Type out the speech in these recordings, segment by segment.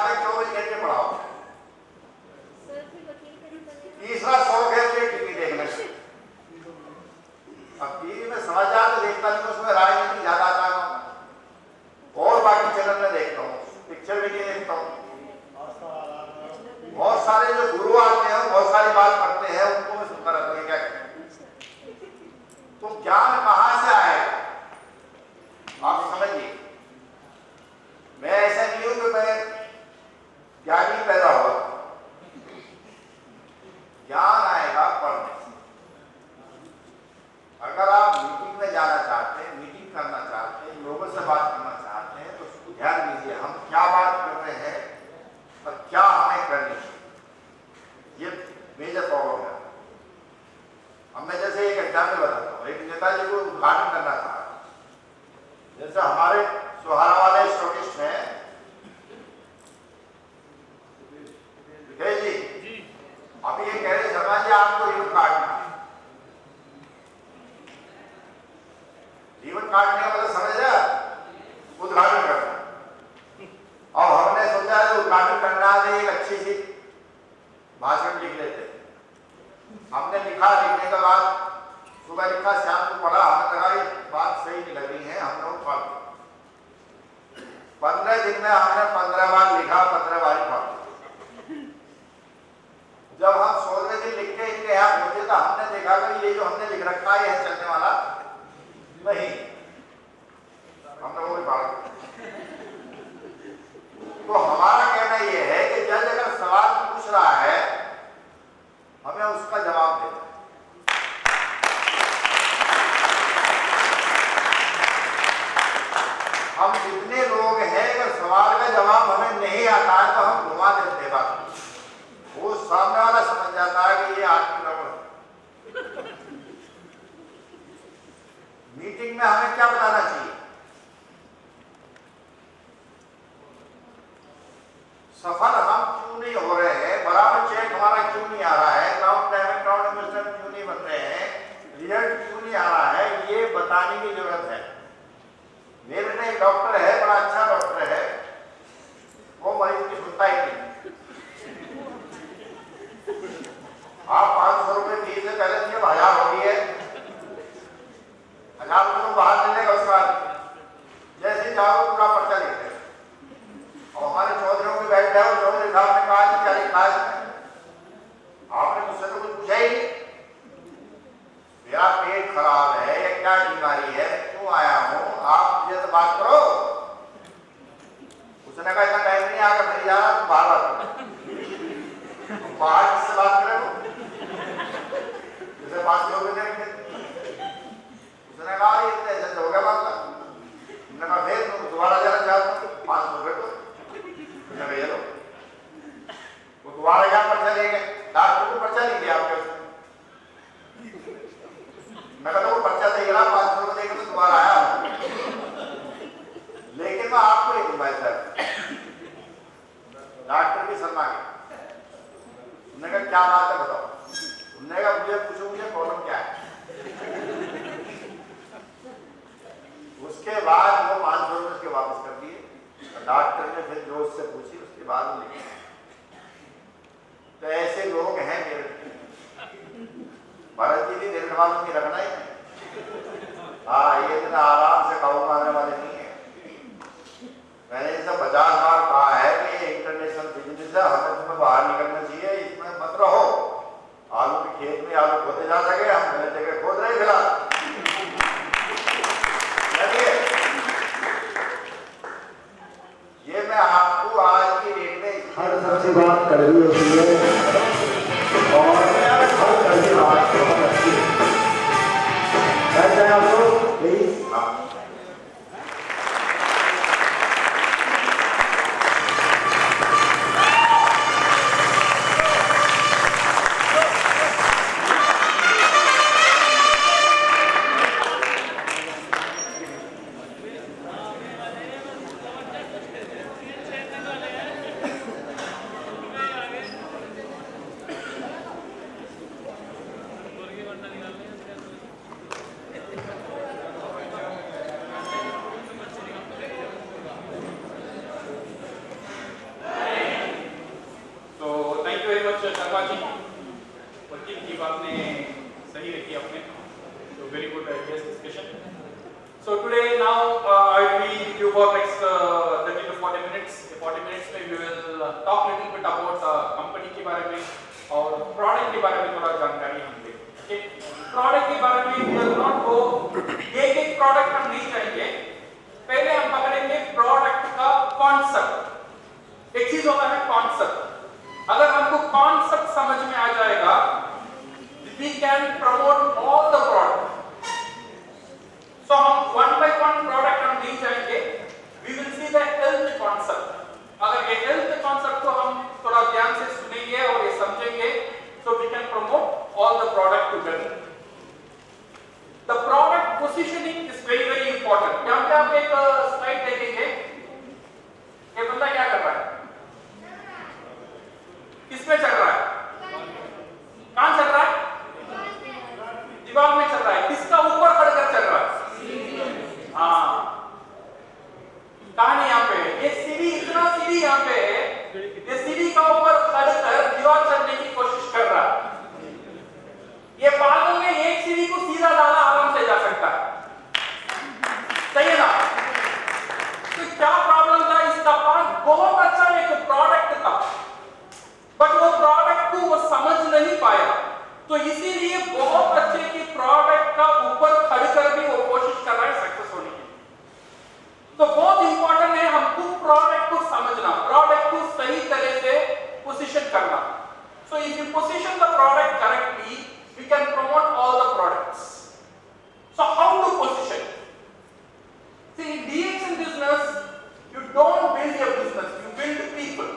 में 24 घंटे पड़ा हो। तीसरा शौक है मुझे टीवी देखने का। अब टीवी में समाचार तो देखता नहीं, उसमें राजनीति ज्यादा आता है और बाकी चैनल में देखता हूँ, पिक्चर भी नहीं देखता हूँ। बहुत सारे जो गुरु आते हैं बहुत सारी बात करते हैं, उनको मैं सुनता रहता हूँ क्या कहते। तो ज्ञान कहाँ से आएगा आप समझिए। मैं ऐसा नहीं हूं कि मैं ज्ञानी पैदा हुआ, ज्ञान आएगा पढ़ने से। अगर आप मीटिंग में जाना चाहते हैं, मीटिंग करना चाहते हैं, लोगों से बात करना चाहते हैं, तो उसको ध्यान दीजिए हम क्या बात कर रहे हैं और क्या हमें करनी है। ये मेजर प्रॉब्लम है। अब मैं जैसे एक एग्जाम्पल बताता हूँ। एक नेताजी को उद्घाटन करना था, जैसे हमारे सुहारा वाले स्टॉकिस्ट हैं जी, अभी ये कह रहे शर्मा जी आपको रिबन काटना है। रिबन काटने का मतलब समझ रहे उद्घाटन करना। और हमने सोचा है उद्घाटन करना है एक अच्छी सी भाषण लिख लेते। हमने लिखा, लिखने के बाद सुबह लिखा, शाम को पढ़ा, हमें लगा ये बात सही नहीं लग रही है, हम लोग पढ़। 15 दिन में हमने 15 बार लिखा, 15 बार पढ़ा। जब हम 16वें दिन लिख के इनके यहाँ पहुंचे तो हमने देखा कि ये जो हमने लिख रखा है यह चलने वाला नहीं, हम लोगों ने पढ़ा। तो हमारा कहना यह है कि जज अगर सवाल पूछ रहा है हमें उसका जवाब देना। हम जितने लोग हैं अगर सवाल का जवाब हमें नहीं आता है तो हम घुमा देते हैं बात। वो सामने वाला समझ जाता है कि ये आदमी गड़बड़। मीटिंग में हमें क्या बताना चाहिए? सफल हम क्यों नहीं हो रहे हैं, बराबर चेक हमारा क्यों नहीं आ रहा है, ग्राउंड पेमेंट ग्राउंड इन्वेस्टमेंट क्यों नहीं बन रहे हैं, रिजल्ट क्यों नहीं आ रहा है, ये बताने की जरूरत है। मेरे में एक डॉक्टर है, बड़ा अच्छा डॉक्टर है, वो मरीज की सुनता ही नहीं। आप 500 रुपए फीस से पहले दिए 1000 हो गई है, 1000 रुपये तो बाहर ले लेगा। उसका जैसे जाओ पूरा पर्चा लिखते हैं। और हमारे चौधरी में बैठे हो, चौधरी साहब ने कहा कि क्या लिखा है, आपने मुझसे तो कुछ पूछा ही नहीं। मेरा पेट खराब है या क्या बीमारी है, क्यों आया हूं, आप मुझे तो बात करो। उसने कहा इतना टाइम नहीं आकर नहीं जा रहा, तो बाहर बात करो। बाहर किससे बात करें? जैसे 5 लोग देंगे। उसने कहा ये ऐसे हो गया बात। मैंने कहा फिर तुम दोबारा जाना चाहते हो 500 रुपये को ये लो। वो दोबारा क्या पर्चा लेंगे, डॉक्टर को पर्चा नहीं दिया आपके। मैं कहता हूँ पर्चा दे गया 500 रुपये देकर तो दोबारा आया। लेकिन मैं आपको एक मोबाइल सर डॉक्टर की सलाह के उन्होंने कहा क्या बात है बताओ। उन्होंने कहा मुझे पूछो मुझे प्रॉब्लम क्या है। उसके बाद वो 500 रुपये उसके वापस कर दिए। डॉक्टर ने फिर जो उससे पूछी उसके बाद वो लिखा। तो ऐसे लोग हैं मेरे भरत जी भी दिल वालों की रखना ही है। हाँ ये इतना आराम से काबू मारने वाले नहीं है। मैंने इनसे 50 बार कहा है कि ये इंटरनेशनल बिजनेस है, हमें तुम्हें बाहर निकलना चाहिए, इसमें मत रहो। आलू के खेत में आलू खोदे जा सके, हम गलत जगह खोद रहे फिलहाल। ये मैं आपको आज की डेट में हर सबसे बात कड़वी होती है और हर कड़वी बात बहुत अच्छी है। आप लोग please talk little bit about company के बारे में और प्रोडक्ट के बारे में थोड़ा जानकारी हम देंगे। प्रोडक्ट के बारे में we will not go एक प्रोडक्ट हम नहीं जाएंगे, पहले हम पकड़ेंगे प्रोडक्ट का कॉन्सेप्ट। एक चीज होता है कॉन्सेप्ट, अगर हमको कॉन्सेप्ट समझ में आ जाएगा we can promote all the product। so हम one by one product हम नहीं जाएंगे, we will see the health concept। अगर ये health concept को हम थोड़ा ध्यान से सुनेंगे और ये समझेंगे, so we can promote all the product together। the product positioning is very very important। यहाँ पे आप एक स्लाइड देखेंगे, ये बंदा क्या कर रहा है, किसमें चल रहा है, कहां चल रहा है, दीवार में चल रहा है, किसका ऊपर खड़कर चल रहा है, हाँ कहानी यहाँ पे है, ये सीढ़ी इतना सीढ़ी यहाँ पे है, ये सीढ़ी का ऊपर खड़कर दीवार चढ़ने की कोशिश कर रहा है। ये पागल में एक सीढ़ी को सीधा डाला आराम से जा सकता है, सही है ना। तो क्या प्रॉब्लम था, इसका पास बहुत अच्छा एक प्रोडक्ट था, बट वो प्रोडक्ट को वो समझ नहीं पाया, तो इसीलिए बहुत अच्छे की प्रोडक्ट का ऊपर खड़कर भी वो कोशिश कर रहा है सक्सेस होने की। तो बहुत इंपॉर्टेंट है हमको प्रोडक्ट को समझना, प्रोडक्ट को सही तरह से पोजीशन करना। So if you position the product correctly, we can promote all the products. So how to position, see in DX in business, you don't build a business, you build people।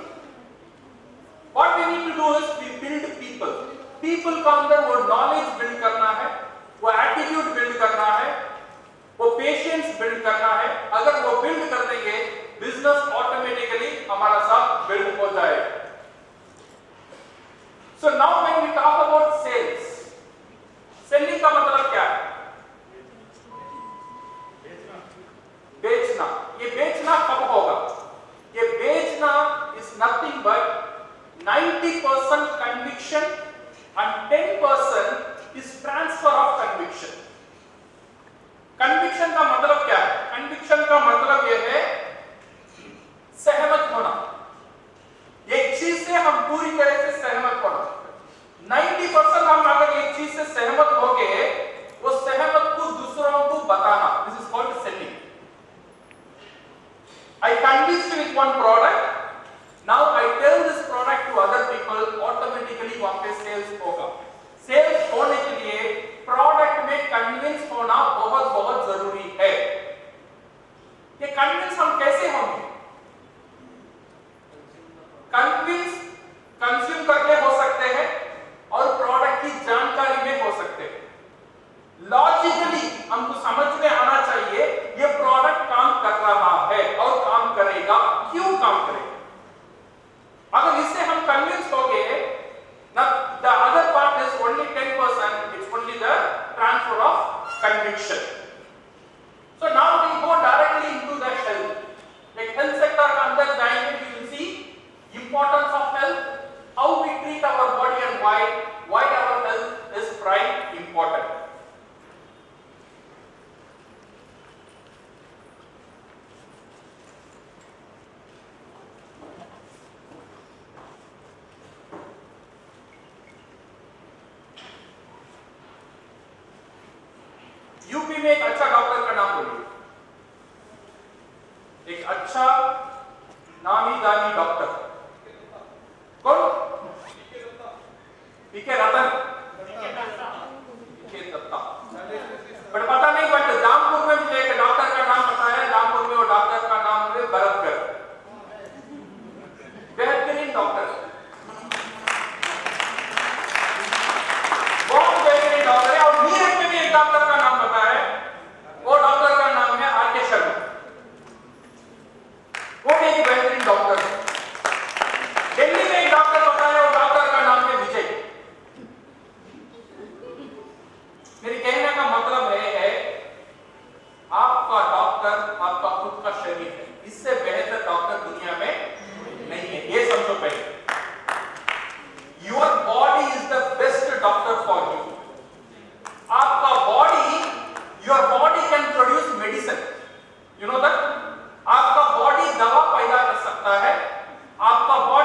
What we need to do is we build people। people का अंदर वो knowledge build करना है, वो attitude build करना है, वो patience build करना है। अगर वो build कर देंगे, business automatically हमारा साथ build हो जाएगा। So now when we talk about sales, selling का मतलब क्या है, बेचना। ये बेचना कब होगा, ये बेचना is nothing but 90% conviction and 10% is transfer of conviction। conviction का मतलब क्या है, conviction का मतलब यह है सहमत होना, एक चीज से हम पूरी तरह से सहमत होना। 90% हम अगर एक चीज से सहमत हो गए, वो सहमत को दूसरों को बताना, this is called selling। I convinced with one product, now I tell this product to other people, automatically वहां पे सेल्स होगा। सेल्स होने के लिए प्रोडक्ट में कन्विंस होना बहुत बहुत जरूरी है। ये कन्विंस हम कैसे होंगे, कन्विंस कंज्यूम करके हो सकते हैं और प्रोडक्ट की जानकारी में हो सकते हैं। लॉजिकली हमको समझ में आना चाहिए ये प्रोडक्ट काम कर रहा है और काम करेगा, क्यों काम करेगा। अगर इससे हम कन्विंस हो गए, the other part is only 10%, it's only the transfer of conviction। so now we go directly into the health। एक health sector का अंदर जाएंगे, we will see importance of health, how we treat our body and why our health is prime important। UP में एक अच्छा doctor का नाम बोलिए, एक अच्छा नामी दानी डॉक्टर, कौन, पीके रतन, पीके दत्ता, बट पता नहीं, बट रामपुर में मुझे एक डॉक्टर का नाम पता है, रामपुर में वो डॉक्टर का नाम है भरतकर, बेहतरीन डॉक्टर, बहुत बेहतरीन डॉक्टर है। और मीरठ में भी एक डॉक्टर का नाम पता है, वो डॉक्टर का नाम है आर.के. शर्मा, वो भी एक बेहतरीन डॉक्टर है। दिल्ली में एक डॉक्टर पता है, वो डॉक्टर का नाम है विजय। मेरे कहने का मतलब है आपका डॉक्टर आपका खुद का शरीर है, इससे बेहतर डॉक्टर दुनिया में नहीं है, ये समझो पहले। Your body is the best doctor for you. आपका body, your body can produce medicine, you know that. आपका बॉडी दवा पैदा कर सकता है, आपका बॉडी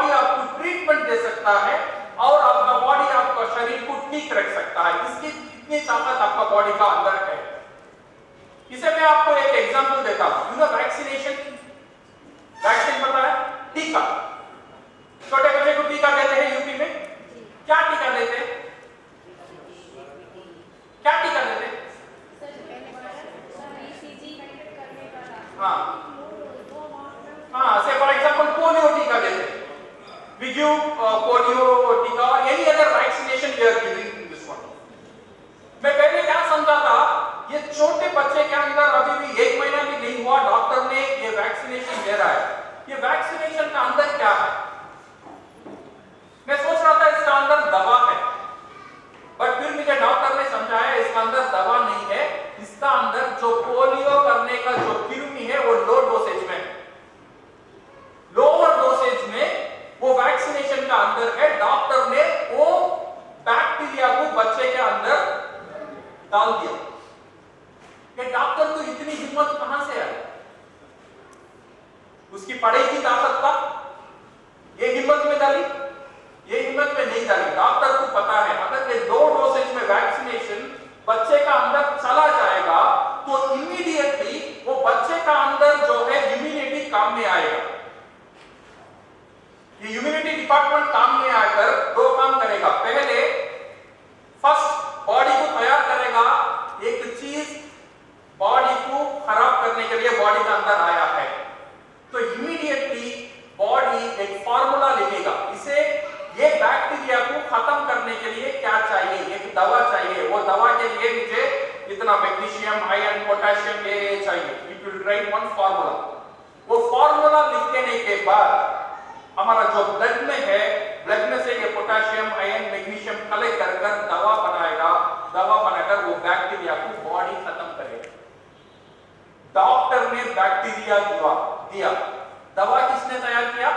we give polio टीका or any other vaccination we are giving in this one. मैं पहले क्या समझा था, ये छोटे बच्चे के अंदर अभी भी 1 महीना भी नहीं हुआ, डॉक्टर ने ये वैक्सीनेशन दे रहा है, ये वैक्सीनेशन का अंदर क्या है? मैं सोच रहा था इसका अंदर दवा है, बट फिर मुझे डॉक्टर ने समझाया इसका अंदर दवा नहीं है, इसका अंदर जो पोलियो करने का जो कृमि है वो लो डोसेज में, लोअर डोसेज में वो वैक्सीनेशन का अंदर है। डॉक्टर ने वो बैक्टीरिया को बच्चे के अंदर डाल दिया। ये डॉक्टर को इतनी हिम्मत कहां से आई? उसकी पढ़ाई की ताकत था, ये हिम्मत में डाली? ये हिम्मत में नहीं डाली। डॉक्टर को पता है अगर ये 2 डोसेज में वैक्सीनेशन बच्चे का अंदर चला जाएगा तो इमीडिएटली वो बच्चे का अंदर जो है इम्यूनिटी काम में आएगा। ये इम्यूनिटी डिपार्टमेंट काम में आकर 2 काम करेगा। पहले फर्स्ट बॉडी को तैयार करेगा, एक चीज बॉडी को खराब करने के लिए बॉडी के अंदर आया है तो इमीडिएटली बॉडी एक फार्मूला लिखेगा, इसे ये बैक्टीरिया को खत्म करने के लिए क्या चाहिए, एक दवा चाहिए, वो दवा के लिए मुझे इतना मैग्नीशियम, आयरन, पोटेशियम ये चाहिए। It will write one formula. वो फार्मूला लिख देने के बाद हमारा जो ब्लड में है, ब्लड में से ये पोटेशियम, आयरन, मैग्नीशियम कलेक्ट कर दवा बनाएगा। दवा बनाकर वो बैक्टीरिया को बॉडी खत्म करेगा। डॉक्टर ने बैक्टीरिया दिया, दवा किसने तैयार किया?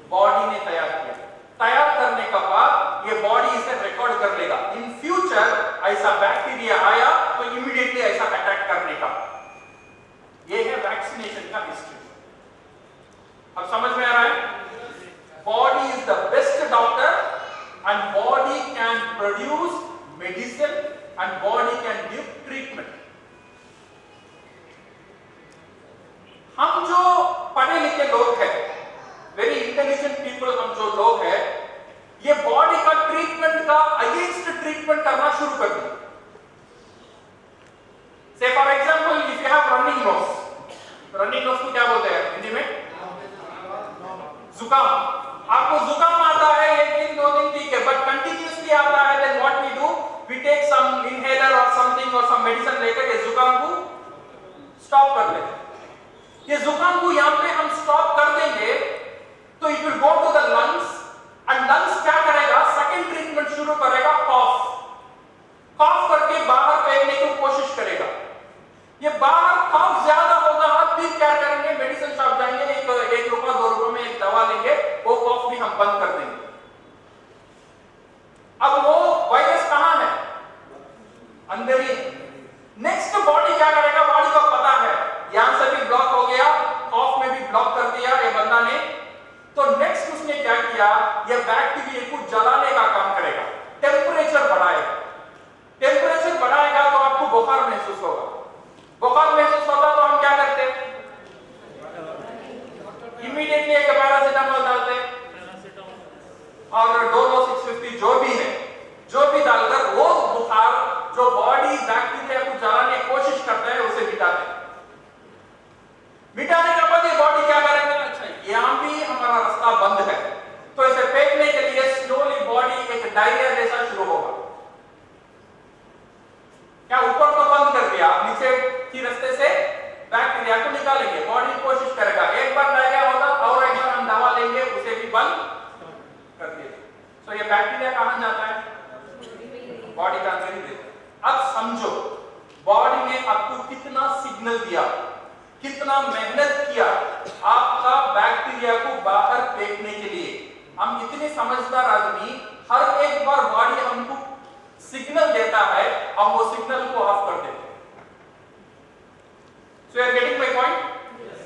बॉडी ने तैयार किया। तैयार करने के बाद ये बॉडी इसे रिकॉर्ड कर लेगा। इन फ्यूचर ऐसा बैक्टीरिया आया तो इमीडिएटली ऐसा अटैक करने का। ये है वैक्सीनेशन का हिस्ट्री। अब समझ में आ रहा है? Body is the best doctor and body can produce medicine and body can give treatment. हम जो पढ़े लिखे लोग हैं, वेरी इंटेलिजेंट पीपल, हम जो लोग हैं, ये बॉडी का ट्रीटमेंट का अगेंस्ट ट्रीटमेंट करना शुरू कर दिया। से for example if you have running nose को क्या बोलते हैं हिंदी में? जुकाम। आपको जुकाम आता है 1 दिन 2 दिन ठीक है, बट कंटिन्यूअसली आता है, then what we do, we take some inhaler और समथिंग और सम मेडिसिन लेकर ये जुकाम को स्टॉप कर देते हैं। ये जुकाम को यहां पे हम स्टॉप कर देंगे तो it will go to the lungs and lungs क्या करेगा, सेकंड ट्रीटमेंट शुरू करेगा, कॉफ करके बाहर फेंकने की कोशिश करेगा। ये बाहर कॉफ ज्यादा होगा, आप भी क्या करेंगे, मेडिसिन शॉप जाएंगे, 1 रुपया 2 रुपए में एक दवा लेंगे, वो कॉफ भी हम बंद कर देंगे। अब वो वायरस कहां है? अंदर ही। नेक्स्ट बॉडी क्या करेगा, बॉडी को पता है यहां से भी ब्लॉक हो गया, कॉफ में भी ब्लॉक कर दिया ये बंदा ने, तो नेक्स्ट उसने क्या किया, ये बैक्टीरिया को जलाने का काम करेगा, टेंपरेचर बढ़ाएगा। टेंपरेचर बढ़ाएगा तो आपको बुखार महसूस होगा। बुखार महसूस होता तो हम क्या करते? इमीडिएटली एक पैरासिटामोल डालते और डोलो 650 जो भी है, जो भी डालकर वो बुखार जो बॉडी बैक्टीरिया को जलाने की कोशिश करता है उसे मिटाते हैं। मिटाने के बाद ये बॉडी क्या करेंगे, अच्छा यहां भी हमारा रास्ता बंद है तो इसे फेंकने के लिए स्लोली बॉडी एक डायरिया जैसा शुरू होगा। क्या ऊपर तो बंद कर दिया, नीचे की रास्ते से बैक्टीरिया को निकालेंगे, बॉडी कोशिश करेगा, एक बार डायरिया होगा और एक बार हम दवा लेंगे उसे भी बंद कर दिया। तो ये बैक्टीरिया कहां जाता है? बॉडी का अंदर ही देता। अब समझो बॉडी ने आपको कितना सिग्नल दिया, कितना मेहनत किया आपका बैक्टीरिया को बाहर फेंकने के लिए। हम इतने समझदार आदमी, हर एक बार बॉडी हमको सिग्नल देता है, हम वो सिग्नल को ऑफ कर देते हैं। So you are getting my point? Yes.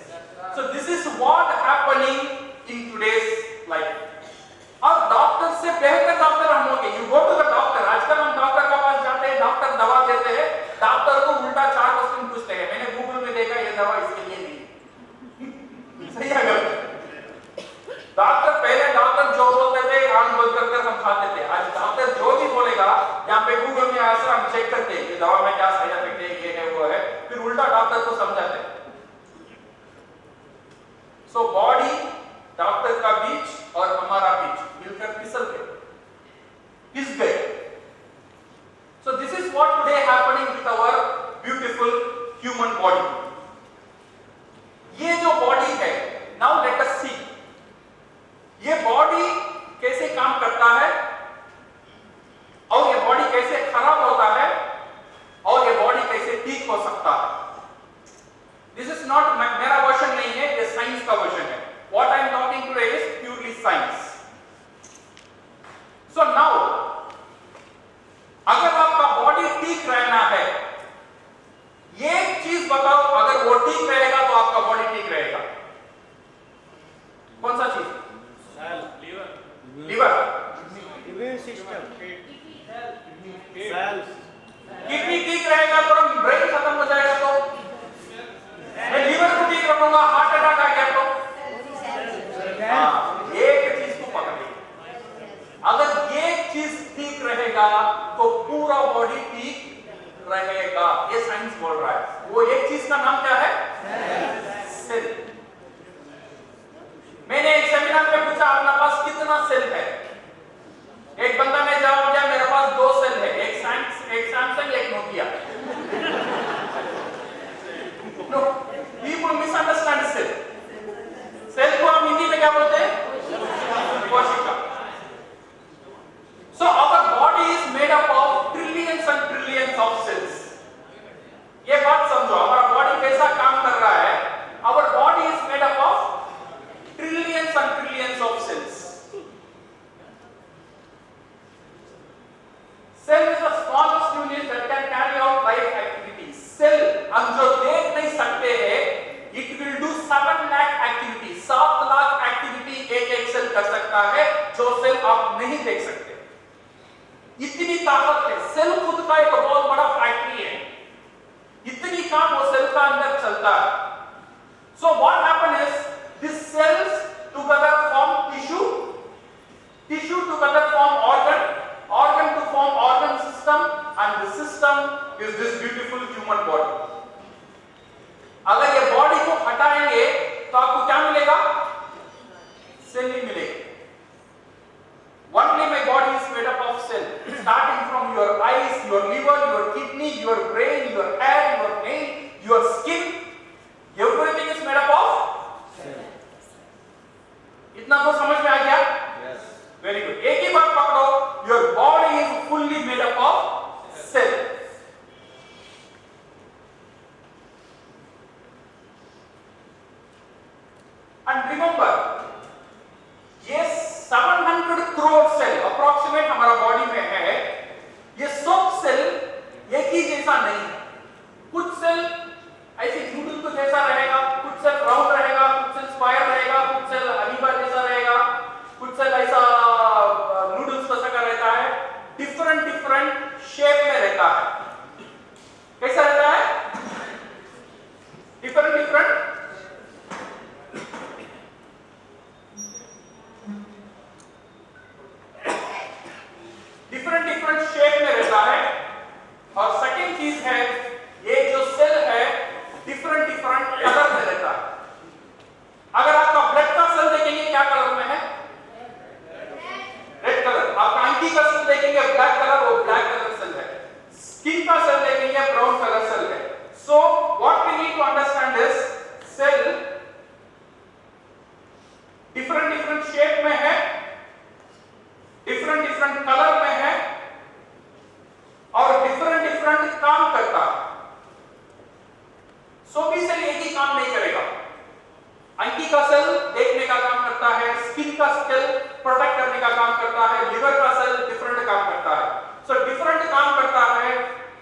So this is what happening in today's life. और डॉक्टर से बेहतर डॉक्टर हम लोग, you go to the doctor, आजकल हम डॉक्टर के पास जाते हैं, डॉक्टर दवा देते हैं, डॉक्टर को उल्टा 4 क्वेश्चन पूछते हैं, मैंने गूगल में देखा ये दवा इसके लिए दी। सही है गलत? डॉक्टर पहले डॉक्टर जो बोलते थे आंख बंद कर हम खाते थे, आज डॉक्टर जो भी बोलेगा यहाँ पे गूगल में आकर हम चेक करते हैं कि दवा में क्या साइड इफेक्ट है, ये है वो है, फिर उल्टा डॉक्टर को समझाते हैं। सो बॉडी डॉक्टर का बीच और बोल रहा है। वो एक चीज का नाम क्या है? सेल। मैंने एक सेमिनार में पूछा अपना पास कितना सेल है? एक बंदा ने जवाब दिया मेरे पास 2 सेल है, एक सैमसंग एक Nokia. No, people misunderstand cell. Cell को हम हिंदी में क्या बोलते हैं? कोशिका। So our body is made up of trillions and trillions of cells. ये बात समझो, हमारा बॉडी कैसा काम कर रहा है? Our body is made up of trillions and trillions of cells. Cell is the smallest unit that can carry out life activities. Cell हम जो देख नहीं सकते हैं, it will do 7 lakh activities. 7 lakh activity एक सेल कर सकता है, जो सेल आप नहीं देख सकते। इतनी ताकत है। सेल खुद का एक बहुत बड़ा फैक्ट्री है। इतनी काम वो सेल का अंदर चलता है। So what happens is these cells together form tissue, tissue together form organ, organ to form organ system, and the system is this beautiful human body. अगर ये बॉडी को हटाएंगे तो आपको क्या मिलेगा? सेल ही मिलेगा। Only my body is made up of cell, starting from your eyes, your liver, your kidney, your brain, your hair, your nail, your skin. Everything is made up of cell. इतना तो समझ में आ गया? Yes. Very good. एक ही बात पकड़ो, your body is fully made up of cell. And remember, ये 700 crore cell approximate हमारा बॉडी में है। ये सब सेल एक ही जैसा नहीं है। कुछ सेल ऐसे नूडल को जैसा रहेगा, कुछ सेल राउंड रहेगा, कुछ सेल स्क्वायर रहेगा, कुछ सेल अमीबा जैसा रहेगा, कुछ सेल ऐसा नूडल्स जैसा का रहता है। डिफरेंट डिफरेंट शेप में रहता है। कैसा रहता है? डिफरेंट डिफरेंट डिफरेंट शेप में रहता है। और सेकंड चीज है, ये जो सेल है डिफरेंट कलर में रहता है। अगर आपका ब्लड का सेल देखेंगे क्या कलर में है? Red colour. आप आंखी का सेल देखेंगे ब्लैक कलर, वो ब्लैक कलर सेल है। स्किन का सेल देखेंगे ब्राउन कलर सेल है। So what we need to understand is cell different shape में है, डिफरेंट कलर में है, और डिफरेंट काम करता है। सो भी सेल एक ही काम नहीं करेगा। आंखी का सेल देखने का काम करता है, स्किन का सेल प्रोटेक्ट करने का काम करता है, लिवर का सेल डिफरेंट काम करता है। सो डिफरेंट काम करता है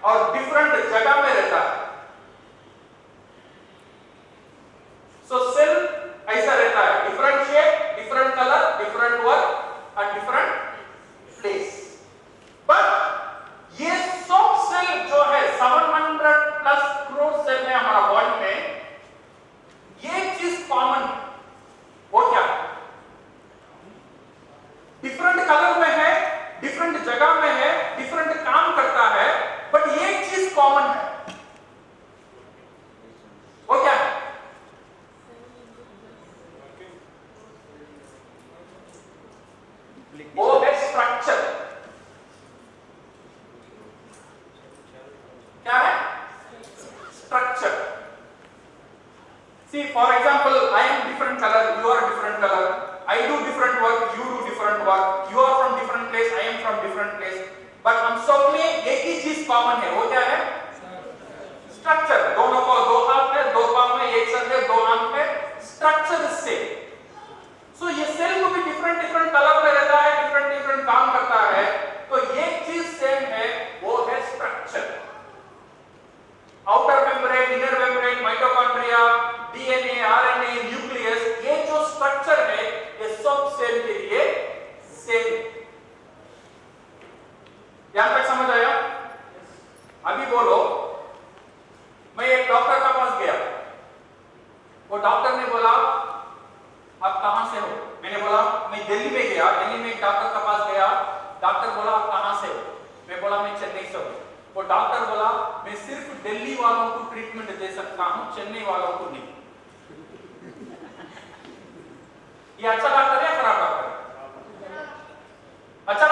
और डिफरेंट जगह में रहता है। सो सेल ऐसा रहता है, different shape, different colour, different work and different place. But ये सब सेल जो है 700 प्लस करोड़ सेल है हमारा बॉडी में, ये चीज कॉमन है। वो क्या है? डिफरेंट कलर में है, डिफरेंट जगह में है, डिफरेंट काम करता है, बट ये चीज कॉमन है। वो क्या है? वो है स्ट्रक्चर। क्या है? Structure. See, for example, I am different color, you are different color. I do different work, you do different work. You are from different place, I am from different place. But हम सब में एक ही चीज common है। वो क्या है? Structure. दोनों को 2 हाथ है, 2 पांव में, 1 सर है, 2 आंख है। Structure is same. सो ये सेल को भी डिफरेंट कलर में रहता है, डिफरेंट काम करता है। तो एक चीज सेम है, वो है structure. Outer membrane, inner membrane, mitochondria, DNA, RNA, nucleus, ये जो स्ट्रक्चर है ये सब सेल के लिए सेम। यहां तक समझ आया? अभी बोलो, मैं एक डॉक्टर के पास गया, वो डॉक्टर ने बोला आप कहां से हो? मैंने बोला मैं दिल्ली में गया, दिल्ली में एक डॉक्टर के पास गया, डॉक्टर बोला आप कहां से हो? मैं बोला मैं चेन्नई से हूं। वो डॉक्टर बोला मैं सिर्फ दिल्ली वालों को ट्रीटमेंट दे सकता हूं, चेन्नई वालों को नहीं। ये अच्छा डॉक्टर है या खराब डॉक्टर? अच्छा